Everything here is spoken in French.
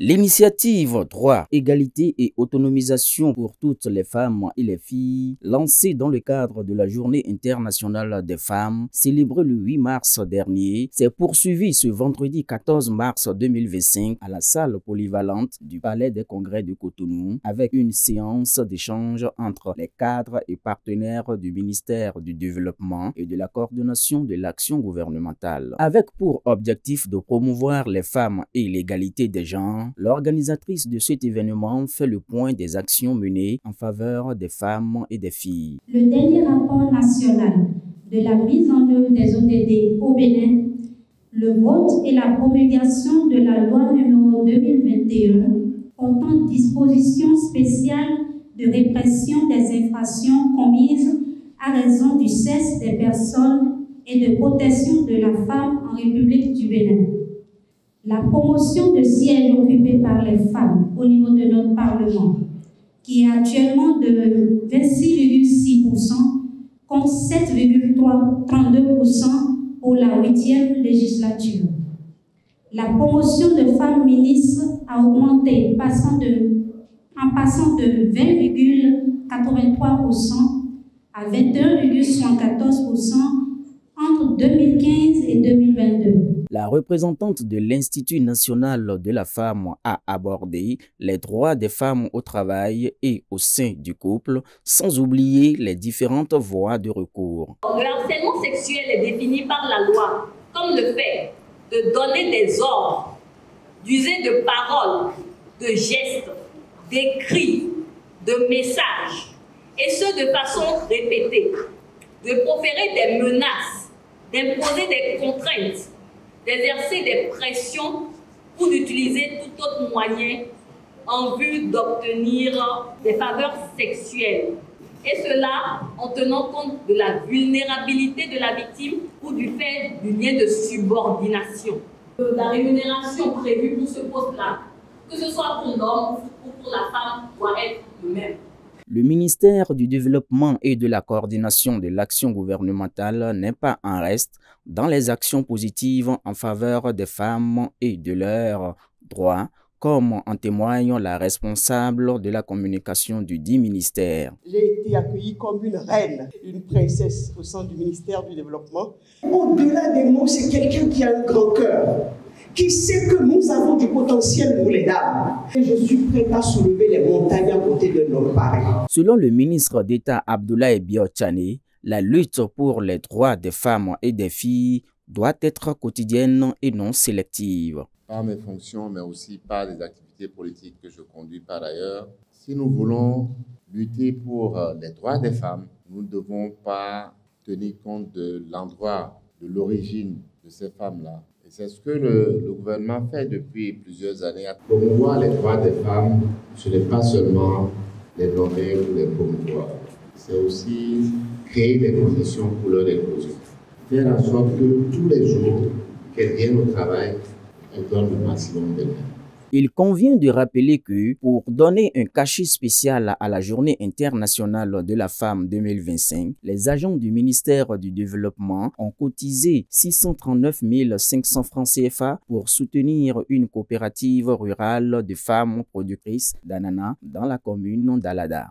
L'initiative Droit, Égalité et Autonomisation pour toutes les femmes et les filles, lancée dans le cadre de la Journée internationale des femmes, célébrée le 8 mars dernier, s'est poursuivie ce vendredi 14 mars 2025 à la salle polyvalente du Palais des Congrès de Cotonou, avec une séance d'échange entre les cadres et partenaires du ministère du Développement et de la coordination de l'action gouvernementale. Avec pour objectif de promouvoir les femmes et l'égalité des genres, l'organisatrice de cet événement fait le point des actions menées en faveur des femmes et des filles. Le dernier rapport national de la mise en œuvre des ODD au Bénin, le vote et la promulgation de la loi numéro 2021 portant dispositions spéciales de répression des infractions commises à raison du sexe des personnes et de protection de la femme en République du Bénin. La promotion de sièges occupés par les femmes au niveau de notre Parlement, qui est actuellement de 26,6% contre 7,32% pour la 8e législature. La promotion de femmes ministres a augmenté, en passant de 20,83% à 21,74% entre 2015 et 2022. La représentante de l'Institut national de la femme a abordé les droits des femmes au travail et au sein du couple, sans oublier les différentes voies de recours. Le harcèlement sexuel est défini par la loi comme le fait de donner des ordres, d'user de paroles, de gestes, d'écrits, de messages, et ce de façon répétée, de proférer des menaces, d'imposer des contraintes, d'exercer des pressions ou d'utiliser tout autre moyen en vue d'obtenir des faveurs sexuelles. Et cela en tenant compte de la vulnérabilité de la victime ou du fait du lien de subordination. La rémunération prévue pour ce poste-là, que ce soit pour l'homme ou pour la femme, doit être le même. Le ministère du Développement et de la coordination de l'action gouvernementale n'est pas en reste dans les actions positives en faveur des femmes et de leurs droits, comme en témoigne la responsable de la communication du dit ministère. J'ai été accueillie comme une reine, une princesse au sein du ministère du Développement. Au-delà des mots, c'est quelqu'un qui a un grand cœur, qui sait que nous avons du potentiel pour les dames. Et je suis prête à soulever les montagnes à côté d'un homme pareil. Selon le ministre d'État Abdoulaye Biotchane, la lutte pour les droits des femmes et des filles doit être quotidienne et non sélective. Par mes fonctions, mais aussi par des activités politiques que je conduis par ailleurs, si nous voulons lutter pour les droits des femmes, nous ne devons pas tenir compte de l'endroit, de l'origine de ces femmes-là. Et c'est ce que le gouvernement fait depuis plusieurs années. Promouvoir les droits des femmes, ce n'est pas seulement les nommer ou les promouvoir. C'est aussi créer des conditions pour leur éclosion. Faire en sorte que tous les jours qu'elles viennent au travail, elles donnent le maximum d'elles-mêmes. Il convient de rappeler que pour donner un cachet spécial à la Journée internationale de la femme 2025, les agents du ministère du Développement ont cotisé 639 500 francs CFA pour soutenir une coopérative rurale de femmes productrices d'ananas dans la commune d'Alada.